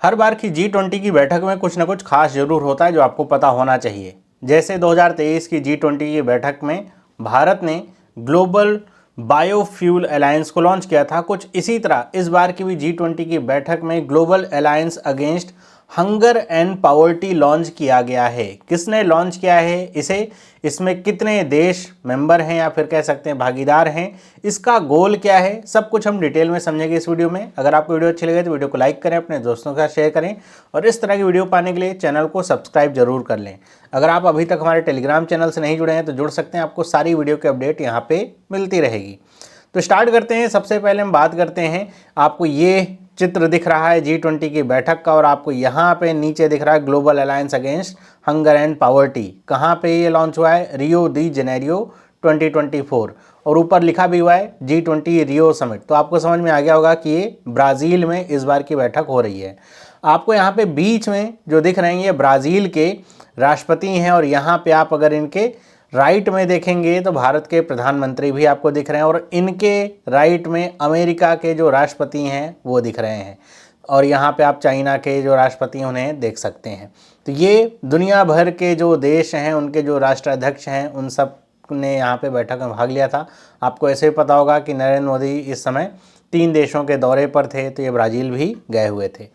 हर बार की G20 की बैठक में कुछ ना कुछ खास जरूर होता है जो आपको पता होना चाहिए। जैसे 2023 की G20 की बैठक में भारत ने ग्लोबल बायोफ्यूल अलायंस को लॉन्च किया था। कुछ इसी तरह इस बार की भी G20 की बैठक में global alliance against hunger and poverty launch किया गया है। किसने लॉन्च किया है इसे, इसमें कितने देश मेंबर हैं या फिर कह सकते हैं भागीदार हैं, इसका गोल क्या है, सब कुछ हम डिटेल में समझेंगे इस वीडियो में। अगर आपको वीडियो अच्छी लगे तो वीडियो को लाइक करें, अपने दोस्तों के साथ शेयर करें और इस तरह की वीडियो पाने के लिए चैनल को सब्सक्राइब जरूर कर लें। अगर आप अभी तक हमारे टेलीग्राम चैनल से नहीं जुड़े हैं तो जुड़ सकते हैं, आपको सारी वीडियो की अपडेट यहाँ पे मिलती रहेगी। तो स्टार्ट करते हैं। सबसे पहले हम बात करते हैं, आपको ये चित्र दिख रहा है G20 की बैठक का और आपको यहाँ पे नीचे दिख रहा है global alliance against hunger and poverty. कहाँ पे ये लॉन्च हुआ है? रियो दी जेनेरियो 2024 और ऊपर लिखा भी हुआ है G20 रियो समिट। तो आपको समझ में आ गया होगा कि ये ब्राज़ील में इस बार की बैठक हो रही है। आपको यहाँ पे बीच में जो दिख रहे हैं ये ब्राज़ील के राष्ट्रपति हैं और यहाँ पे आप अगर इनके राइट में देखेंगे तो भारत के प्रधानमंत्री भी आपको दिख रहे हैं और इनके राइट में अमेरिका के जो राष्ट्रपति हैं वो दिख रहे हैं और यहाँ पे आप चाइना के जो राष्ट्रपति उन्हें देख सकते हैं। तो ये दुनिया भर के जो देश हैं उनके जो राष्ट्राध्यक्ष हैं उन सब ने यहाँ पे बैठक में भाग लिया था। आपको ऐसे भी पता होगा कि नरेंद्र मोदी इस समय 3 देशों के दौरे पर थे, तो ये ब्राज़ील भी गए हुए थे।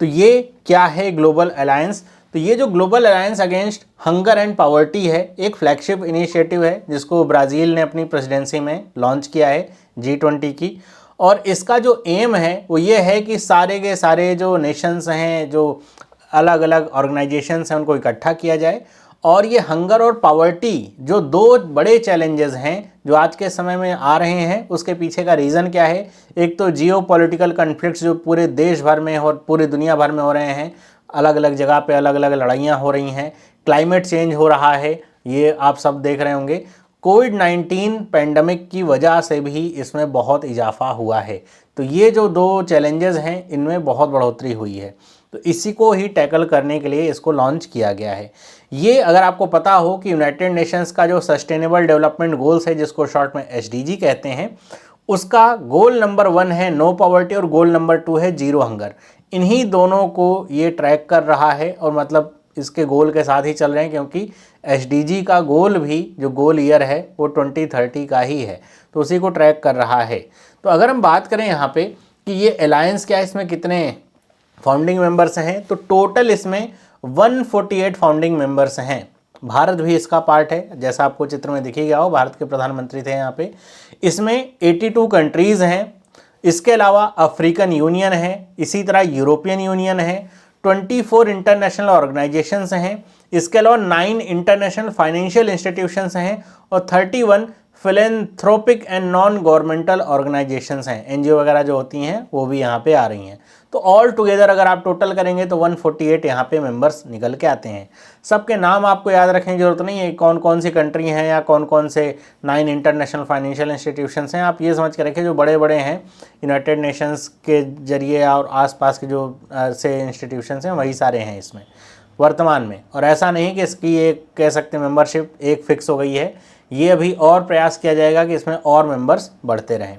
तो ये क्या है ग्लोबल अलायंस? तो ये जो global alliance against hunger and poverty है, एक फ्लैगशिप इनिशिएटिव है जिसको ब्राज़ील ने अपनी प्रेसिडेंसी में लॉन्च किया है G20 की। और इसका जो एम है वो ये है कि सारे के सारे जो नेशंस हैं, जो अलग अलग ऑर्गेनाइजेशंस हैं, उनको इकट्ठा किया जाए और ये हंगर और पावर्टी जो 2 बड़े चैलेंजेस हैं जो आज के समय में आ रहे हैं, उसके पीछे का रीज़न क्या है? एक तो जियो पॉलिटिकल कन्फ्लिक्ट्स जो पूरे देश भर में और पूरे दुनिया भर में हो रहे हैं, अलग अलग जगह पे अलग अलग लड़ाइयाँ हो रही हैं, क्लाइमेट चेंज हो रहा है, ये आप सब देख रहे होंगे। कोविड-19 पैंडमिक की वजह से भी इसमें बहुत इजाफा हुआ है। तो ये जो 2 चैलेंजेस हैं इनमें बहुत बढ़ोतरी हुई है, तो इसी को ही टैकल करने के लिए इसको लॉन्च किया गया है। ये अगर आपको पता हो कि यूनाइटेड नेशंस का जो सस्टेनेबल डेवलपमेंट गोल्स है जिसको शॉर्ट में SDG कहते हैं, उसका गोल नंबर 1 है नो पॉवर्टी और गोल नंबर 2 है जीरो हंगर। इन्हीं दोनों को ये ट्रैक कर रहा है और मतलब इसके गोल के साथ ही चल रहे हैं, क्योंकि SDG का गोल भी जो गोल ईयर है वो 2030 का ही है, तो उसी को ट्रैक कर रहा है। तो अगर हम बात करें यहाँ पे कि ये अलायंस क्या है, इसमें कितने फाउंडिंग मेंबर्स हैं, तो टोटल इसमें 148 फाउंडिंग मेंबर्स हैं। भारत भी इसका पार्ट है, जैसा आपको चित्र में दिखेगा हो, भारत के प्रधानमंत्री थे यहाँ पे। इसमें 82 कंट्रीज़ हैं। इसके अलावा अफ्रीकन यूनियन है, इसी तरह यूरोपियन यूनियन है, 24 इंटरनेशनल ऑर्गेनाइजेशंस हैं, इसके अलावा 9 इंटरनेशनल फाइनेंशियल इंस्टीट्यूशंस हैं और 31 philanthropic and non governmental organisations हैं। NGO वगैरह जो होती हैं वो भी यहाँ पे आ रही हैं। तो ऑल टुगेदर अगर आप टोटल करेंगे तो 148 यहाँ पे मेंबर्स निकल के आते हैं। सबके नाम आपको याद रखने की जरूरत नहीं है, कौन कौन सी कंट्री हैं या कौन कौन से 9 इंटरनेशनल फाइनेंशियल इंस्टीट्यूशंस हैं। आप ये समझ के रखें जो बड़े बड़े हैं यूनाइटेड नेशंस के जरिए और आसपास के जो से इंस्टीट्यूशंस हैं वही सारे हैं इसमें वर्तमान में। और ऐसा नहीं कि इसकी एक कह सकते हैं मेंबरशिप एक फिक्स हो गई है, ये अभी और प्रयास किया जाएगा कि इसमें और मेंबर्स बढ़ते रहें।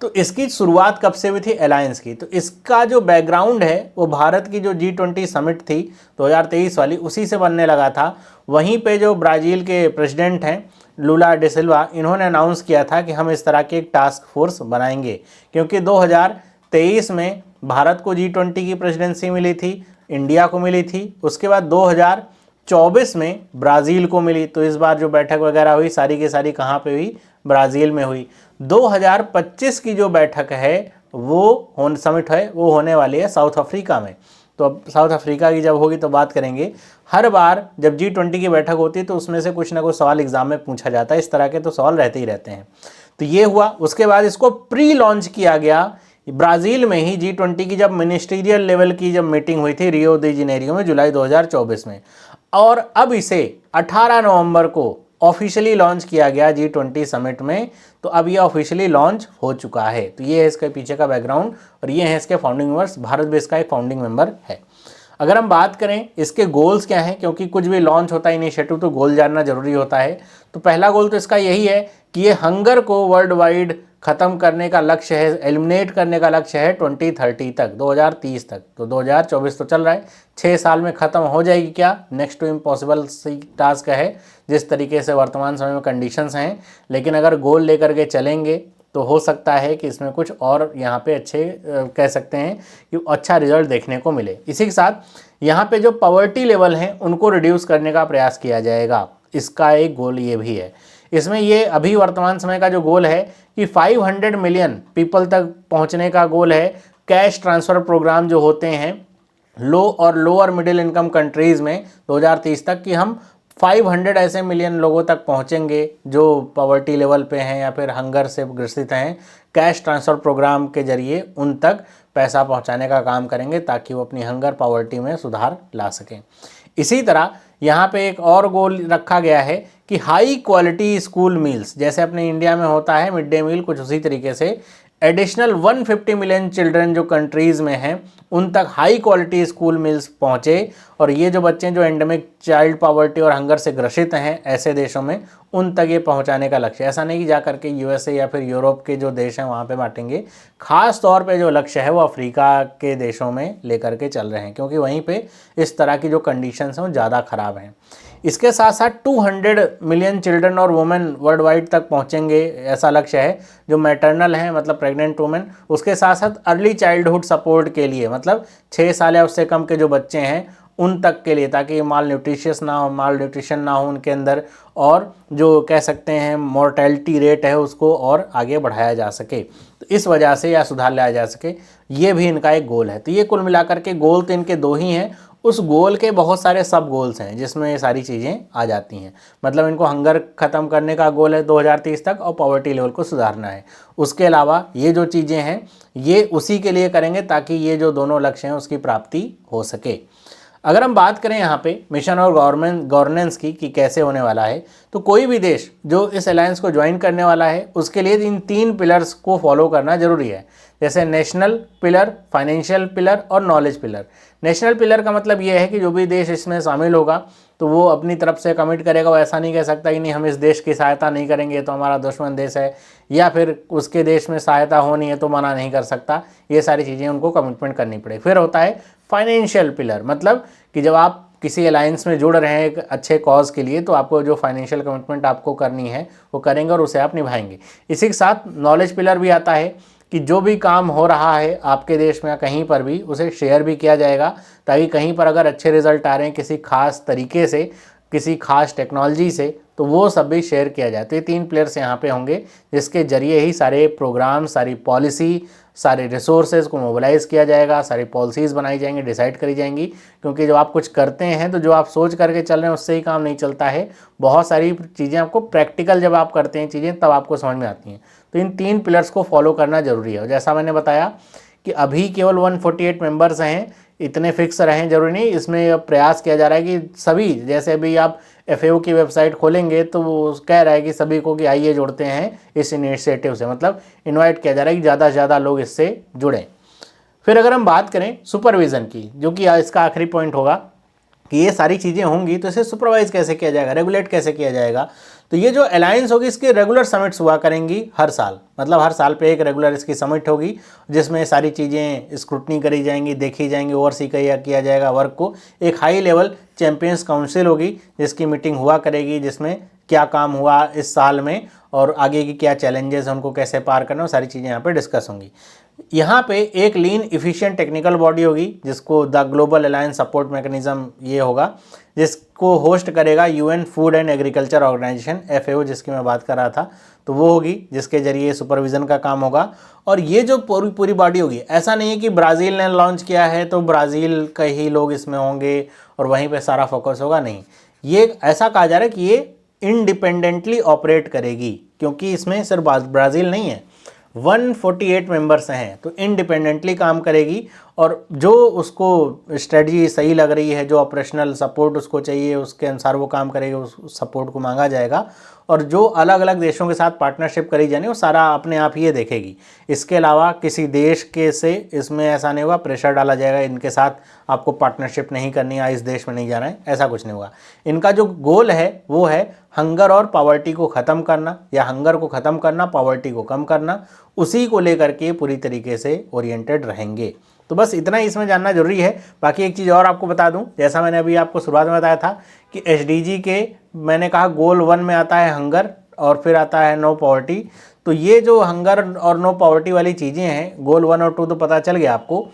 तो इसकी शुरुआत कब से हुई थी अलायंस की? तो इसका जो बैकग्राउंड है वो भारत की जो G20 समिट थी 2023 वाली, उसी से बनने लगा था। वहीं पे जो ब्राज़ील के प्रेसिडेंट हैं लूला डे सिल्वा, इन्होंने अनाउंस किया था कि हम इस तरह की एक टास्क फोर्स बनाएंगे, क्योंकि 2023 में भारत को G20 की प्रेसिडेंसी मिली थी, इंडिया को मिली थी, उसके बाद 2024 में ब्राज़ील को मिली। तो इस बार जो बैठक वगैरह हुई सारी की सारी कहाँ पे हुई? ब्राज़ील में हुई। 2025 की जो बैठक है वो समिट है वो होने वाली है साउथ अफ्रीका में। तो अब साउथ अफ्रीका की जब होगी तो बात करेंगे। हर बार जब G20 की बैठक होती है तो उसमें से कुछ ना कुछ सवाल एग्जाम में पूछा जाता है, इस तरह के तो सवाल रहते ही रहते हैं। तो ये हुआ। उसके बाद इसको प्री लॉन्च किया गया ब्राज़ील में ही G20 की जब मिनिस्ट्रियल लेवल की जब मीटिंग हुई थी रियो दी जेनेरियो में जुलाई 2024 में, और अब इसे 18 नवंबर को ऑफिशियली लॉन्च किया गया G20 समिट में। तो अब ये ऑफिशियली लॉन्च हो चुका है। तो ये है इसके पीछे का बैकग्राउंड और ये है इसके फाउंडिंग मेंबर्स। भारत भी इसका एक फाउंडिंग मेंबर है। अगर हम बात करें इसके गोल्स क्या हैं, क्योंकि कुछ भी लॉन्च होता है इनिशिएटिव तो गोल जानना जरूरी होता है। तो पहला गोल तो इसका यही है कि ये हंगर को वर्ल्ड वाइड ख़त्म करने का लक्ष्य है, एलिमिनेट करने का लक्ष्य है 2030 तक, 2030 तक। तो 2024 तो चल रहा है, 6 साल में ख़त्म हो जाएगी क्या? नेक्स्ट टू इम्पॉसिबल सी टास्क है जिस तरीके से वर्तमान समय में कंडीशंस हैं। लेकिन अगर गोल लेकर के चलेंगे तो हो सकता है कि इसमें कुछ और यहाँ पे अच्छे कह सकते हैं कि अच्छा रिजल्ट देखने को मिले। इसी के साथ यहाँ पे जो पॉवर्टी लेवल हैं उनको रिड्यूस करने का प्रयास किया जाएगा, इसका एक गोल ये भी है। इसमें ये अभी वर्तमान समय का जो गोल है कि 500 मिलियन पीपल तक पहुँचने का गोल है। कैश ट्रांसफ़र प्रोग्राम जो होते हैं लो और लोअर मिडिल इनकम कंट्रीज़ में 2030 तक, कि हम 500 ऐसे मिलियन लोगों तक पहुंचेंगे जो पॉवर्टी लेवल पे हैं या फिर हंगर से ग्रसित हैं। कैश ट्रांसफ़र प्रोग्राम के जरिए उन तक पैसा पहुंचाने का काम करेंगे ताकि वो अपनी हंगर पॉवर्टी में सुधार ला सकें। इसी तरह यहाँ पे एक और गोल रखा गया है कि हाई क्वालिटी स्कूल मील्स, जैसे अपने इंडिया में होता है मिड डे मील, कुछ उसी तरीके से एडिशनल 150 मिलियन चिल्ड्रन जो कंट्रीज़ में हैं उन तक हाई क्वालिटी स्कूल मील्स पहुँचे। और ये जो बच्चे जो एंडेमिक चाइल्ड पॉवर्टी और हंगर से ग्रसित हैं ऐसे देशों में, उन तक ये पहुँचाने का लक्ष्य। ऐसा नहीं कि जा करके यूएसए या फिर यूरोप के जो देश हैं वहाँ पे बांटेंगे। खास तौर पे जो लक्ष्य है वो अफ्रीका के देशों में लेकर के चल रहे हैं, क्योंकि वहीं पे इस तरह की जो कंडीशंस हैं वो ज़्यादा ख़राब हैं। इसके साथ साथ 200 मिलियन चिल्ड्रन और वुमेन वर्ल्ड वाइड तक पहुंचेंगे, ऐसा लक्ष्य है। जो मैटरनल हैं मतलब प्रेग्नेंट वुमेन, उसके साथ साथ अर्ली चाइल्डहुड सपोर्ट के लिए, मतलब 6 साल या उससे कम के जो बच्चे हैं उन तक के लिए, ताकि माल न्यूट्रिशन ना हो उनके अंदर, और जो कह सकते हैं मोर्टेलिटी रेट है उसको और आगे बढ़ाया जा सके, तो इस वजह से या सुधार लाया जा सके, ये भी इनका एक गोल है। तो ये कुल मिलाकर के गोल तो इनके 2 ही हैं। उस गोल के बहुत सारे सब गोल्स हैं जिसमें ये सारी चीज़ें आ जाती हैं। मतलब इनको हंगर ख़त्म करने का गोल है 2030 तक और पॉवर्टी लेवल को सुधारना है। उसके अलावा ये जो चीज़ें हैं ये उसी के लिए करेंगे ताकि ये जो दोनों लक्ष्य हैं उसकी प्राप्ति हो सके। अगर हम बात करें यहाँ पे मिशन और गवर्नेंस की कि कैसे होने वाला है, तो कोई भी देश जो इस अलायंस को ज्वाइन करने वाला है उसके लिए इन 3 पिलर्स को फॉलो करना जरूरी है। जैसे नेशनल पिलर, फाइनेंशियल पिलर और नॉलेज पिलर। नेशनल पिलर का मतलब ये है कि जो भी देश इसमें शामिल होगा तो वो अपनी तरफ से कमिट करेगा। वो ऐसा नहीं कह सकता कि नहीं हम इस देश की सहायता नहीं करेंगे तो हमारा दुश्मन देश है, या फिर उसके देश में सहायता होनी है तो मना नहीं कर सकता। ये सारी चीज़ें उनको कमिटमेंट करनी पड़े। फिर होता है फाइनेंशियल पिलर, मतलब कि जब आप किसी अलायंस में जुड़ रहे हैं एक अच्छे कॉज के लिए तो आपको जो फाइनेंशियल कमिटमेंट आपको करनी है वो करेंगे और उसे आप निभाएंगे। इसी के साथ नॉलेज पिलर भी आता है कि जो भी काम हो रहा है आपके देश में या कहीं पर भी उसे शेयर भी किया जाएगा, ताकि कहीं पर अगर अच्छे रिजल्ट आ रहे हैं किसी खास तरीके से, किसी खास टेक्नोलॉजी से, तो वो सब भी शेयर किया जाए। तो ये 3 प्लेयर्स यहाँ पे होंगे जिसके जरिए ही सारे प्रोग्राम, सारी पॉलिसी, सारे रिसोर्सेज को मोबिलाइज़ किया जाएगा, सारी पॉलिसीज़ बनाई जाएंगी, डिसाइड करी जाएंगी। क्योंकि जब आप कुछ करते हैं तो जो आप सोच करके चल रहे हैं उससे ही काम नहीं चलता है। बहुत सारी चीज़ें आपको प्रैक्टिकल जब आप करते हैं चीज़ें तब आपको समझ में आती हैं। तो इन 3 पिलर्स को फॉलो करना ज़रूरी है। और जैसा मैंने बताया कि अभी केवल 148 मेंबर्स हैं, इतने फिक्स रहें जरूरी नहीं। इसमें प्रयास किया जा रहा है कि सभी, जैसे अभी आप FAO की वेबसाइट खोलेंगे तो वो कह रहा है कि सभी को कि आइए जुड़ते हैं इस इनिशिएटिव से, मतलब इनवाइट किया जा रहा है कि ज़्यादा से ज़्यादा लोग इससे जुड़ें। फिर अगर हम बात करें सुपरविज़न की, जो कि इसका आखिरी पॉइंट होगा कि ये सारी चीज़ें होंगी तो इसे सुपरवाइज कैसे किया जाएगा, रेगुलेट कैसे किया जाएगा। तो ये जो अलायंस होगी इसकी रेगुलर समिट्स हुआ करेंगी हर साल, मतलब हर साल पे एक रेगुलर इसकी समिट होगी जिसमें सारी चीज़ें स्क्रूटनी करी जाएंगी, देखी जाएंगी, ओवरसी किया जाएगा वर्क को। एक हाई लेवल चैंपियंस काउंसिल होगी जिसकी मीटिंग हुआ करेगी, जिसमें क्या काम हुआ इस साल में और आगे की क्या चैलेंजेस हैं उनको कैसे पार करना, वो सारी चीज़ें यहाँ पे डिस्कस होंगी। यहाँ पे एक लीन इफिशिएंट टेक्निकल बॉडी होगी जिसको the global alliance support mechanism ये होगा, जिसको होस्ट करेगा UN food and agriculture organization FAO, जिसकी मैं बात कर रहा था। तो वो होगी जिसके जरिए सुपरविज़न का काम होगा। और ये जो पूरी बॉडी होगी, ऐसा नहीं है कि ब्राज़ील ने लॉन्च किया है तो ब्राज़ील के ही लोग इसमें होंगे और वहीं पे सारा फोकस होगा, नहीं। ये ऐसा कहा जा रहा है कि ये इंडिपेंडेंटली ऑपरेट करेगी, क्योंकि इसमें सिर्फ ब्राज़ील नहीं है, 148 मेंबर्स हैं तो इंडिपेंडेंटली काम करेगी। और जो उसको स्ट्रेटजी सही लग रही है, जो ऑपरेशनल सपोर्ट उसको चाहिए, उसके अनुसार वो काम करेगा, उस सपोर्ट को मांगा जाएगा। और जो अलग अलग देशों के साथ पार्टनरशिप करी जानी वो सारा अपने आप ही ये देखेगी। इसके अलावा किसी देश के से इसमें ऐसा नहीं होगा प्रेशर डाला जाएगा इनके साथ आपको पार्टनरशिप नहीं करनी है, इस देश में नहीं जाना है, ऐसा कुछ नहीं होगा। इनका जो गोल है वो है हंगर और पॉवर्टी को ख़त्म करना, या हंगर को ख़त्म करना, पॉवर्टी को कम करना, उसी को लेकर के पूरी तरीके से ओरिएंटेड रहेंगे। तो बस इतना ही इसमें जानना जरूरी है। बाकी एक चीज़ और आपको बता दूं, जैसा मैंने अभी आपको शुरुआत में बताया था कि एसडीजी के मैंने कहा गोल 1 में आता है हंगर और फिर आता है नो पॉवर्टी। तो ये जो हंगर और नो पॉवर्टी वाली चीज़ें हैं, गोल 1 और 2 तो पता चल गया आपको।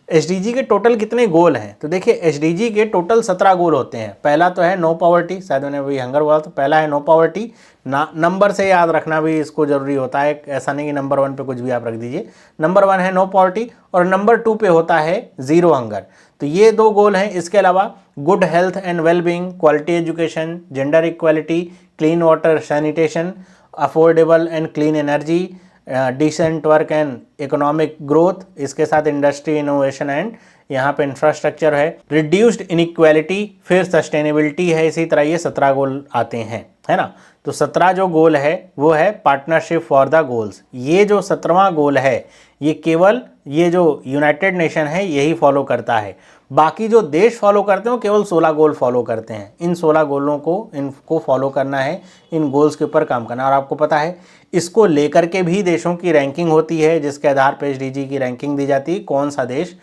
एसडीजी के टोटल कितने गोल हैं, तो देखिए एसडीजी के टोटल 17 गोल होते हैं। पहला तो है नो पॉवर्टी, शायद मैंने वही हंगर बोला, तो पहला है नो पॉवर्टी। नंबर से याद रखना भी इसको जरूरी होता है, ऐसा नहीं कि नंबर 1 पे कुछ भी आप रख दीजिए। नंबर 1 है नो पॉवर्टी और नंबर 2 पे होता है जीरो हंगर। तो ये 2 गोल हैं। इसके अलावा good health and wellbeing, quality education, gender equality, clean water sanitation, affordable and clean energy, decent work and economic growth, इसके साथ इंडस्ट्री इनोवेशन एंड यहाँ पे इंफ्रास्ट्रक्चर है, रिड्यूस्ड इनइक्वालिटी, फिर सस्टेनेबिलिटी है। इसी तरह ये 17 गोल आते हैं, है ना। तो 17 जो गोल है वो है पार्टनरशिप फॉर द गोल्स। ये जो 17वां गोल है ये केवल ये जो यूनाइटेड नेशन है यही फॉलो करता है। बाकी जो देश फॉलो करते हैं वो केवल 16 गोल फॉलो करते हैं। इन 16 गोलों को इनको फॉलो करना है, इन गोल्स के ऊपर काम करना। और आपको पता है इसको लेकर के भी देशों की रैंकिंग होती है, जिसके आधार पर एसडीजी की रैंकिंग दी जाती है, कौन सा देश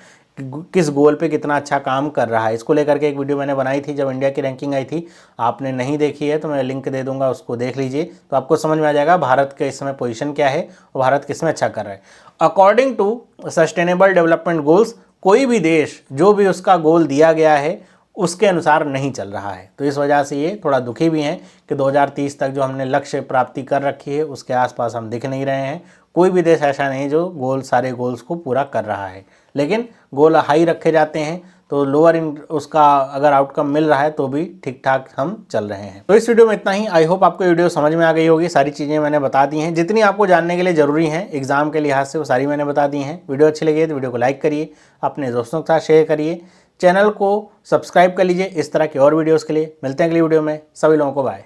किस गोल पे कितना अच्छा काम कर रहा है। इसको लेकर के एक वीडियो मैंने बनाई थी जब इंडिया की रैंकिंग आई थी, आपने नहीं देखी है तो मैं लिंक दे दूंगा, उसको देख लीजिए तो आपको समझ में आ जाएगा भारत के इस समय पोजीशन क्या है और भारत किस में अच्छा कर रहा है। According to sustainable development goals कोई भी देश जो भी उसका गोल दिया गया है उसके अनुसार नहीं चल रहा है। तो इस वजह से ये थोड़ा दुखी भी हैं कि 2030 तक जो हमने लक्ष्य प्राप्ति कर रखी है उसके आसपास हम दिख नहीं रहे हैं। कोई भी देश ऐसा नहीं जो सारे गोल्स को पूरा कर रहा है, लेकिन गोल हाई रखे जाते हैं तो लोअर उसका अगर आउटकम मिल रहा है तो भी ठीक ठाक हम चल रहे हैं। तो इस वीडियो में इतना ही। आई होप आपको वीडियो समझ में आ गई होगी। सारी चीज़ें मैंने बता दी हैं, जितनी आपको जानने के लिए ज़रूरी हैं एग्जाम के लिहाज से वो सारी मैंने बता दी हैं। वीडियो अच्छी लगी तो वीडियो को लाइक करिए, अपने दोस्तों के साथ शेयर करिए, चैनल को सब्सक्राइब कर लीजिए इस तरह के और वीडियोज़ के लिए। मिलते हैं अगली वीडियो में, सभी लोगों को बाय।